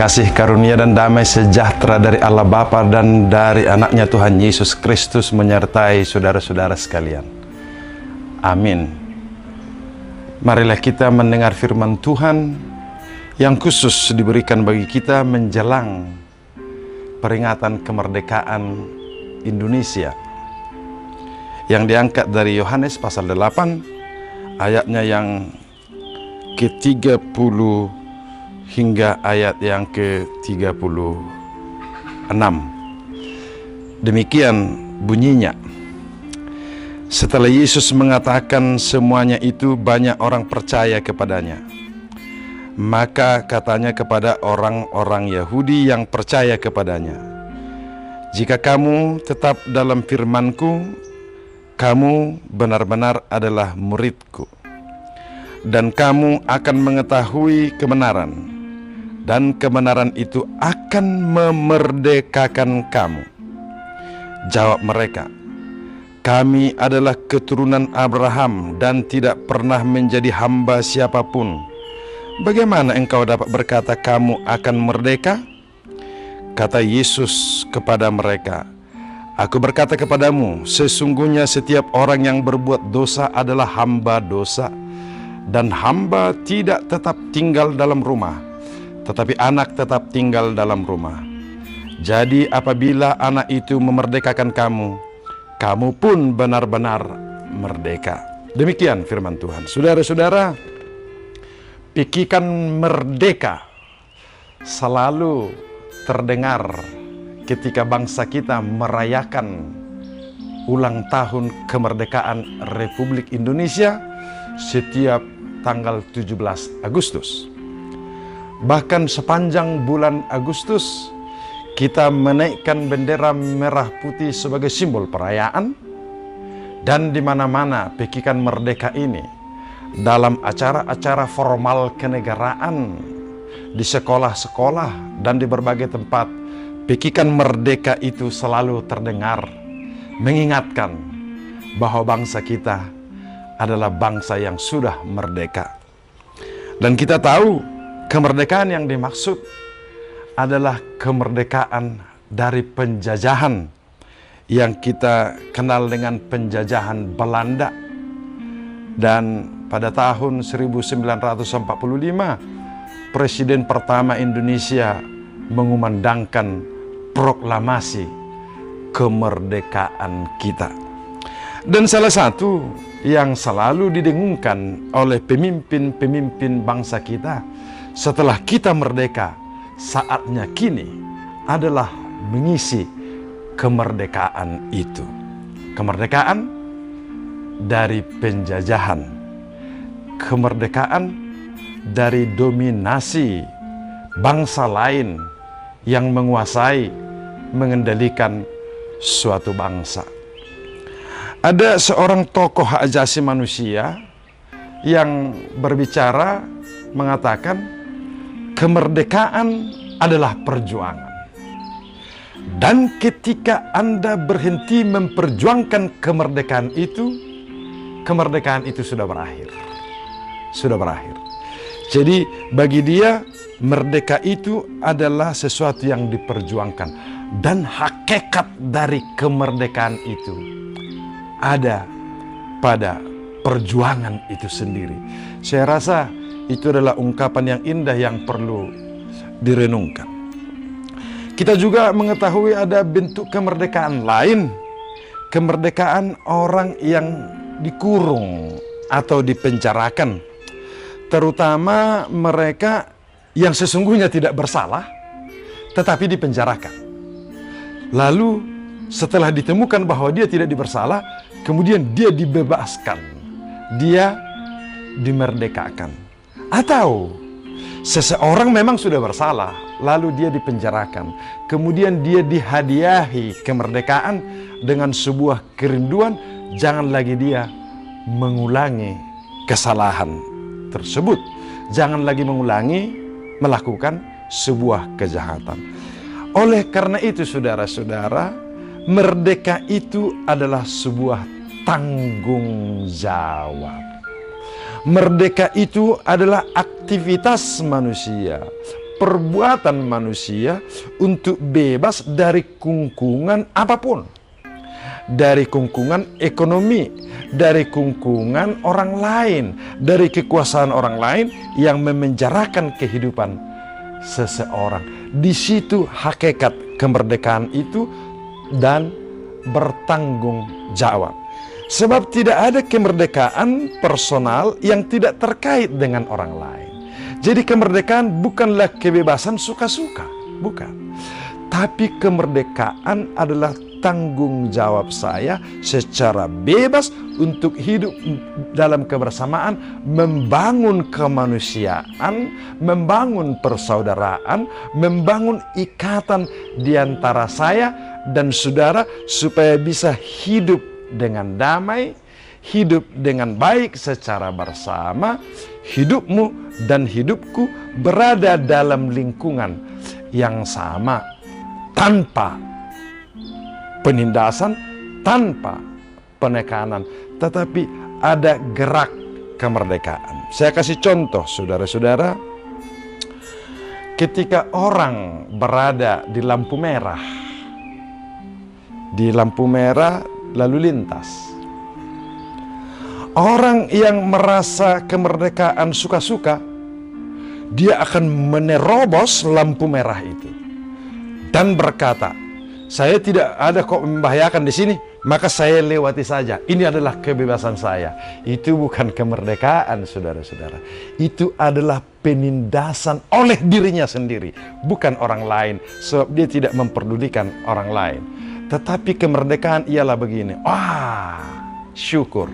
Kasih karunia dan damai sejahtera dari Allah Bapa dan dari anaknya Tuhan Yesus Kristus menyertai saudara-saudara sekalian. Amin. Marilah kita mendengar firman Tuhan yang khusus diberikan bagi kita menjelang peringatan kemerdekaan Indonesia, yang diangkat dari Yohanes pasal 8 ayatnya yang ke-30 hingga ayat yang ke-36. Demikian bunyinya. Setelah Yesus mengatakan semuanya itu, banyak orang percaya kepadanya. Maka katanya kepada orang-orang Yahudi yang percaya kepadanya, "Jika kamu tetap dalam firman-Ku, kamu benar-benar adalah murid-Ku, dan kamu akan mengetahui kebenaran, dan kebenaran itu akan memerdekakan kamu." Jawab mereka, "Kami adalah keturunan Abraham dan tidak pernah menjadi hamba siapapun. Bagaimana engkau dapat berkata kamu akan merdeka?" Kata Yesus kepada mereka, "Aku berkata kepadamu, sesungguhnya setiap orang yang berbuat dosa adalah hamba dosa. Dan hamba tidak tetap tinggal dalam rumah, tetapi anak tetap tinggal dalam rumah. Jadi apabila anak itu memerdekakan kamu, kamu pun benar-benar merdeka." Demikian firman Tuhan. Saudara-saudara, pikiran merdeka selalu terdengar ketika bangsa kita merayakan ulang tahun kemerdekaan Republik Indonesia setiap tanggal 17 Agustus. Bahkan sepanjang bulan Agustus kita menaikkan bendera merah putih sebagai simbol perayaan, dan di mana-mana pekikan merdeka ini dalam acara-acara formal kenegaraan, di sekolah-sekolah dan di berbagai tempat, pekikan merdeka itu selalu terdengar mengingatkan bahwa bangsa kita adalah bangsa yang sudah merdeka. Dan kita tahu kemerdekaan yang dimaksud adalah kemerdekaan dari penjajahan yang kita kenal dengan penjajahan Belanda. Dan pada tahun 1945 Presiden pertama Indonesia mengumandangkan proklamasi kemerdekaan kita. Dan salah satu yang selalu didengungkan oleh pemimpin-pemimpin bangsa kita setelah kita merdeka, saatnya kini adalah mengisi kemerdekaan itu. Kemerdekaan dari penjajahan, kemerdekaan dari dominasi bangsa lain yang menguasai, mengendalikan suatu bangsa. Ada seorang tokoh hak asasi manusia yang berbicara mengatakan kemerdekaan adalah perjuangan. Dan ketika Anda berhenti memperjuangkan kemerdekaan itu sudah berakhir. Sudah berakhir. Jadi bagi dia merdeka itu adalah sesuatu yang diperjuangkan. Dan hakikat dari kemerdekaan itu ada pada perjuangan itu sendiri. Saya rasa itu adalah ungkapan yang indah yang perlu direnungkan. Kita juga mengetahui ada bentuk kemerdekaan lain. Kemerdekaan orang yang dikurung atau dipenjarakan. Terutama mereka yang sesungguhnya tidak bersalah tetapi dipenjarakan. Lalu setelah ditemukan bahwa dia tidak bersalah, kemudian dia dibebaskan, dia dimerdekakan. Atau seseorang memang sudah bersalah, lalu dia dipenjarakan, kemudian dia dihadiahi kemerdekaan dengan sebuah kerinduan, jangan lagi dia mengulangi kesalahan tersebut, jangan lagi mengulangi melakukan sebuah kejahatan. Oleh karena itu saudara-saudara, merdeka itu adalah sebuah tanggung jawab. Merdeka itu adalah aktivitas manusia, perbuatan manusia untuk bebas dari kungkungan apapun. Dari kungkungan ekonomi, dari kungkungan orang lain, dari kekuasaan orang lain yang memenjarakan kehidupan seseorang. Di situ hakikat kemerdekaan itu dan bertanggung jawab. Sebab tidak ada kemerdekaan personal yang tidak terkait dengan orang lain. Jadi kemerdekaan bukanlah kebebasan suka-suka, bukan. Tapi kemerdekaan adalah tanggung jawab saya secara bebas untuk hidup dalam kebersamaan, membangun kemanusiaan, membangun persaudaraan, membangun ikatan di antara saya dan saudara supaya bisa hidup dengan damai, hidup dengan baik secara bersama. Hidupmu dan hidupku berada dalam lingkungan yang sama, tanpa penindasan, tanpa penekanan, tetapi ada gerak kemerdekaan. Saya kasih contoh, saudara-saudara. Ketika orang berada di lampu merah lalu lintas, orang yang merasa kemerdekaan suka-suka, dia akan menerobos lampu merah itu dan berkata, saya tidak ada kok membahayakan di sini, maka saya lewati saja. Ini adalah kebebasan saya. Itu bukan kemerdekaan, saudara-saudara. Itu adalah penindasan oleh dirinya sendiri, bukan orang lain, sebab dia tidak memperdulikan orang lain. Tetapi kemerdekaan ialah begini. Wah, syukur.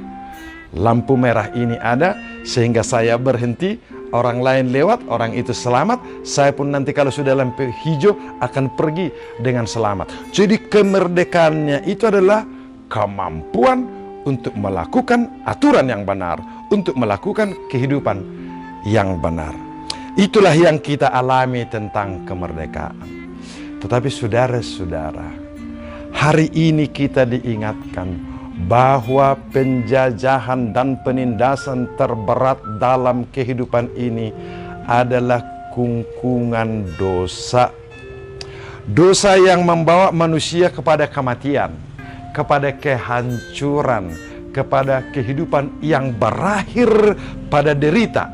Lampu merah ini ada sehingga saya berhenti, orang lain lewat, orang itu selamat, saya pun nanti kalau sudah lampu hijau akan pergi dengan selamat. Jadi kemerdekaannya itu adalah kemampuan untuk melakukan aturan yang benar, untuk melakukan kehidupan yang benar. Itulah yang kita alami tentang kemerdekaan. Tetapi saudara-saudara, hari ini kita diingatkan bahwa penjajahan dan penindasan terberat dalam kehidupan ini adalah kungkungan dosa. Dosa yang membawa manusia kepada kematian, kepada kehancuran, kepada kehidupan yang berakhir pada derita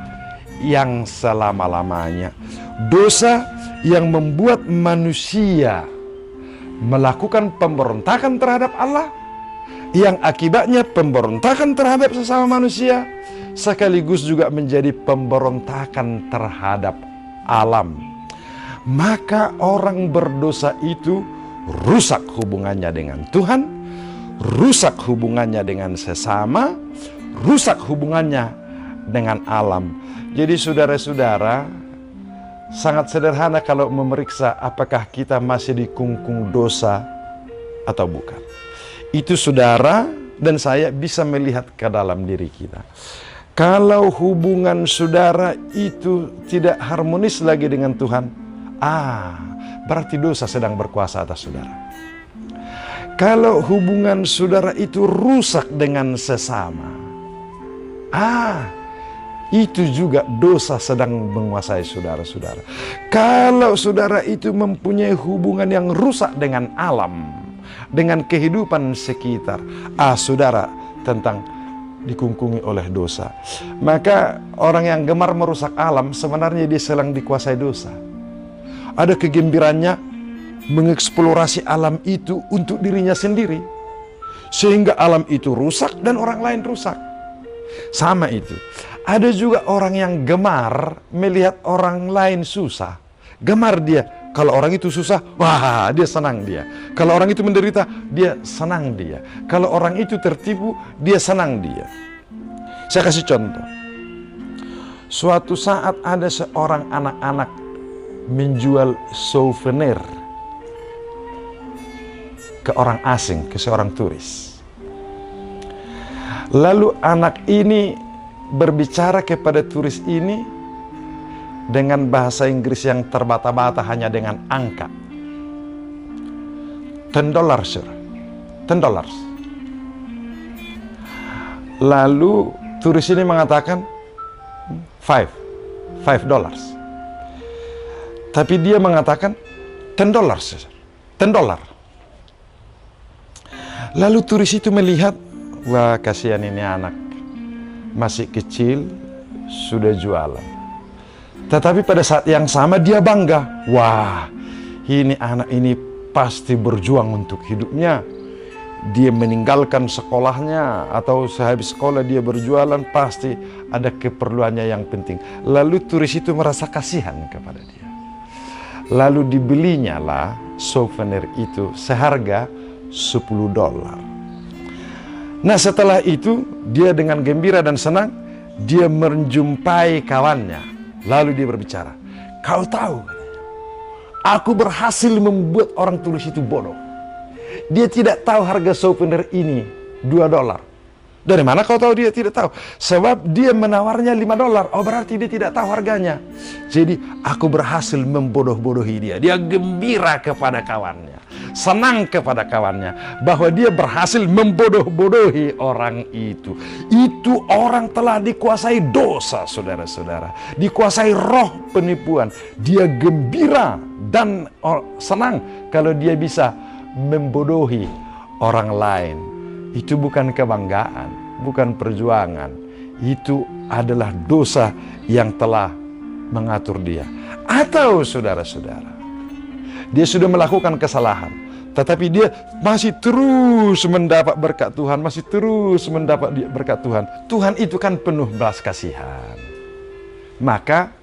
yang selama-lamanya. Dosa yang membuat manusia melakukan pemberontakan terhadap Allah, yang akibatnya pemberontakan terhadap sesama manusia, sekaligus juga menjadi pemberontakan terhadap alam. Maka orang berdosa itu rusak hubungannya dengan Tuhan, rusak hubungannya dengan sesama, rusak hubungannya dengan alam. Jadi saudara-saudara, sangat sederhana kalau memeriksa apakah kita masih dikungkung dosa atau bukan. Itu saudara dan saya bisa melihat ke dalam diri kita. Kalau hubungan saudara itu tidak harmonis lagi dengan Tuhan, berarti dosa sedang berkuasa atas saudara. Kalau hubungan saudara itu rusak dengan sesama, itu juga dosa sedang menguasai saudara-saudara. Kalau saudara itu mempunyai hubungan yang rusak dengan alam, dengan kehidupan sekitar, saudara tentang dikungkungi oleh dosa. Maka orang yang gemar merusak alam sebenarnya dia sedang dikuasai dosa. Ada kegembiraannya mengeksplorasi alam itu untuk dirinya sendiri, sehingga alam itu rusak dan orang lain rusak. Sama itu. Ada juga orang yang gemar melihat orang lain susah. Gemar dia. Kalau orang itu susah, wah dia senang dia. Kalau orang itu menderita, dia senang dia. Kalau orang itu tertipu, dia senang dia. Saya kasih contoh. Suatu saat ada seorang anak-anak menjual souvenir ke orang asing, ke seorang turis. Lalu anak ini berbicara kepada turis ini dengan bahasa Inggris yang terbata-bata hanya dengan angka. $10, sir. $10. Lalu turis ini mengatakan $5. Tapi dia mengatakan $10, $10. Lalu turis itu melihat, wah kasihan ini anak, masih kecil, sudah jualan. Tetapi pada saat yang sama dia bangga, wah ini anak ini pasti berjuang untuk hidupnya. Dia meninggalkan sekolahnya atau sehabis sekolah dia berjualan, pasti ada keperluannya yang penting. Lalu turis itu merasa kasihan kepada dia. Lalu dibelinya lah souvenir itu seharga $10. Nah setelah itu dia dengan gembira dan senang dia menjumpai kawannya. Lalu dia berbicara, kau tahu, aku berhasil membuat orang turis itu bodoh. Dia tidak tahu harga souvenir ini $2. Dari mana kau tahu dia tidak tahu? Sebab dia menawarnya $5. Oh berarti dia tidak tahu harganya. Jadi aku berhasil membodoh-bodohi dia. Dia gembira kepada kawannya, senang kepada kawannya bahwa dia berhasil membodoh-bodohi orang itu. Itu orang telah dikuasai dosa, saudara-saudara. Dikuasai roh penipuan. Dia gembira dan senang kalau dia bisa membodohi orang lain. Itu bukan kebanggaan, bukan perjuangan. Itu adalah dosa yang telah mengatur dia. Atau saudara-saudara, dia sudah melakukan kesalahan, tetapi dia masih terus mendapat berkat Tuhan, masih terus mendapat berkat Tuhan. Tuhan itu kan penuh belas kasihan. Maka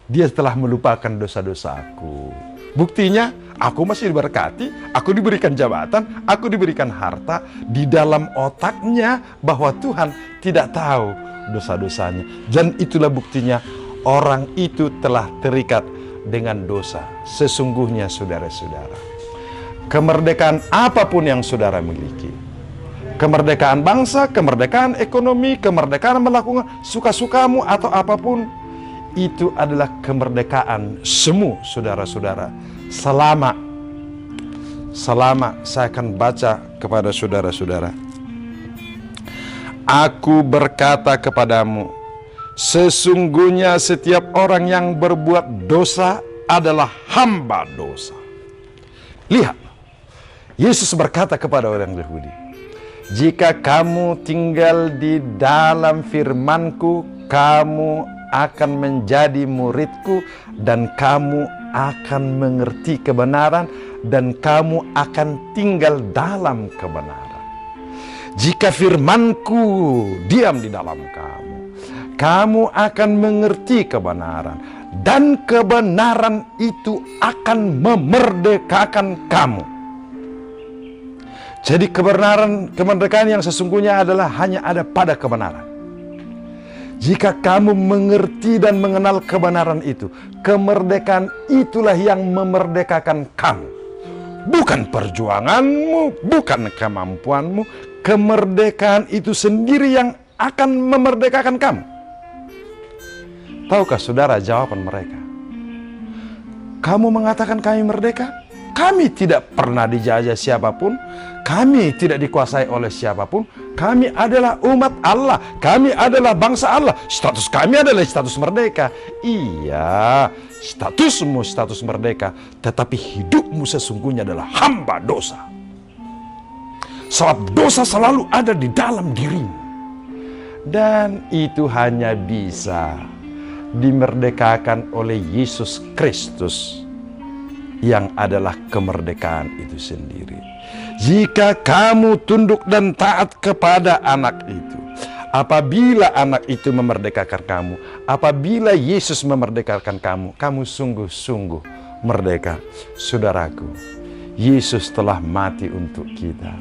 dia telah melupakan dosa-dosaku. Buktinya, aku masih diberkati, aku diberikan jabatan, aku diberikan harta. Di dalam otaknya bahwa Tuhan tidak tahu dosa-dosanya. Dan itulah buktinya orang itu telah terikat dengan dosa. Sesungguhnya saudara-saudara, kemerdekaan apapun yang saudara miliki, kemerdekaan bangsa, kemerdekaan ekonomi, kemerdekaan melakukan suka-sukamu atau apapun, itu adalah kemerdekaan semu, saudara-saudara. Selama saya akan baca kepada saudara-saudara. Aku berkata kepadamu, sesungguhnya setiap orang yang berbuat dosa adalah hamba dosa. Lihat, Yesus berkata kepada orang Yahudi, jika kamu tinggal di dalam firman-Ku, kamu akan menjadi muridku, dan kamu akan mengerti kebenaran, dan kamu akan tinggal dalam kebenaran. Jika firman-Ku diam di dalam kamu, kamu akan mengerti kebenaran, dan kebenaran itu akan memerdekakan kamu. Jadi kemerdekaan yang sesungguhnya adalah hanya ada pada kebenaran. Jika kamu mengerti dan mengenal kebenaran itu, kemerdekaan itulah yang memerdekakan kamu. Bukan perjuanganmu, bukan kemampuanmu. Kemerdekaan itu sendiri yang akan memerdekakan kamu. Tahukah saudara jawaban mereka? Kamu mengatakan kami merdeka? Kami tidak pernah dijajah siapapun. Kami tidak dikuasai oleh siapapun. Kami adalah umat Allah. Kami adalah bangsa Allah. Status kami adalah status merdeka. Iya, statusmu status merdeka. Tetapi hidupmu sesungguhnya adalah hamba dosa. Sebab dosa selalu ada di dalam dirimu. Dan itu hanya bisa dimerdekakan oleh Yesus Kristus, yang adalah kemerdekaan itu sendiri. Jika kamu tunduk dan taat kepada anak itu, apabila anak itu memerdekakan kamu, apabila Yesus memerdekakan kamu, kamu sungguh-sungguh merdeka. Saudaraku, Yesus telah mati untuk kita.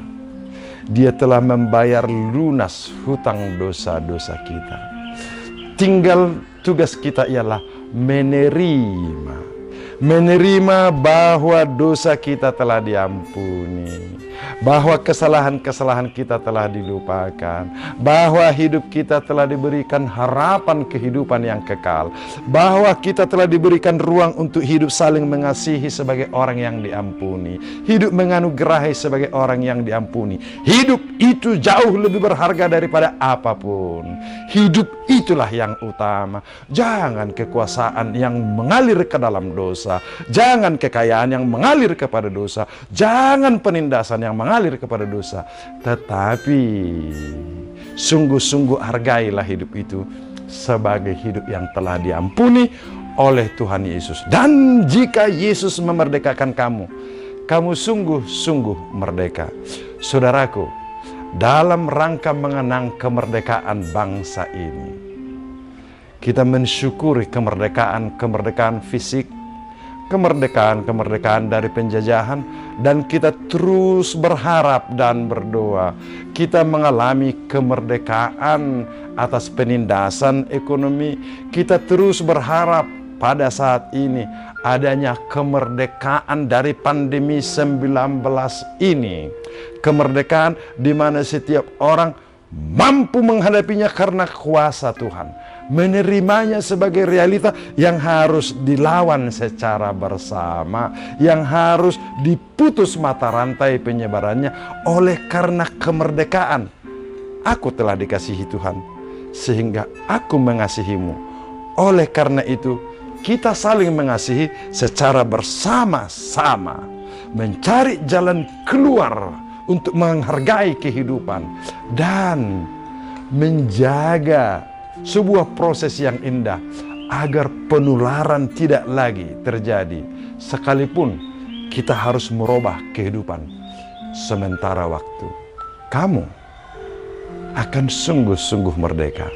Dia telah membayar lunas hutang dosa-dosa kita. Tinggal tugas kita ialah menerima bahwa dosa kita telah diampuni, bahwa kesalahan-kesalahan kita telah dilupakan, bahwa hidup kita telah diberikan harapan kehidupan yang kekal, bahwa kita telah diberikan ruang untuk hidup saling mengasihi sebagai orang yang diampuni, hidup menganugerahi sebagai orang yang diampuni. Hidup itu jauh lebih berharga daripada apapun. Hidup itulah yang utama. Jangan kekuasaan yang mengalir ke dalam dosa, jangan kekayaan yang mengalir kepada dosa, jangan penindasan yang mengalir kepada dosa, tetapi sungguh-sungguh hargailah hidup itu sebagai hidup yang telah diampuni oleh Tuhan Yesus. Dan jika Yesus memerdekakan kamu, kamu sungguh-sungguh merdeka. Saudaraku, dalam rangka mengenang kemerdekaan bangsa ini, kita mensyukuri kemerdekaan fisik, kemerdekaan dari penjajahan, dan kita terus berharap dan berdoa. Kita mengalami kemerdekaan atas penindasan ekonomi. Kita terus berharap pada saat ini adanya kemerdekaan dari pandemi 19 ini. Kemerdekaan di mana setiap orang mampu menghadapinya karena kuasa Tuhan, menerimanya sebagai realita yang harus dilawan secara bersama, yang harus diputus mata rantai penyebarannya. Oleh karena kemerdekaan, aku telah dikasihi Tuhan sehingga aku mengasihimu. Oleh karena itu, kita saling mengasihi secara bersama-sama, mencari jalan keluar untuk menghargai kehidupan dan menjaga sebuah proses yang indah agar penularan tidak lagi terjadi, sekalipun kita harus merubah kehidupan sementara waktu. Kamu akan sungguh-sungguh merdeka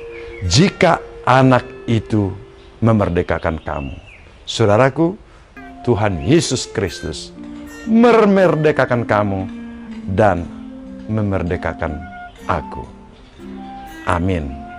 jika anak itu memerdekakan kamu. Saudaraku, Tuhan Yesus Kristus memerdekakan kamu dan memerdekakan aku. Amin.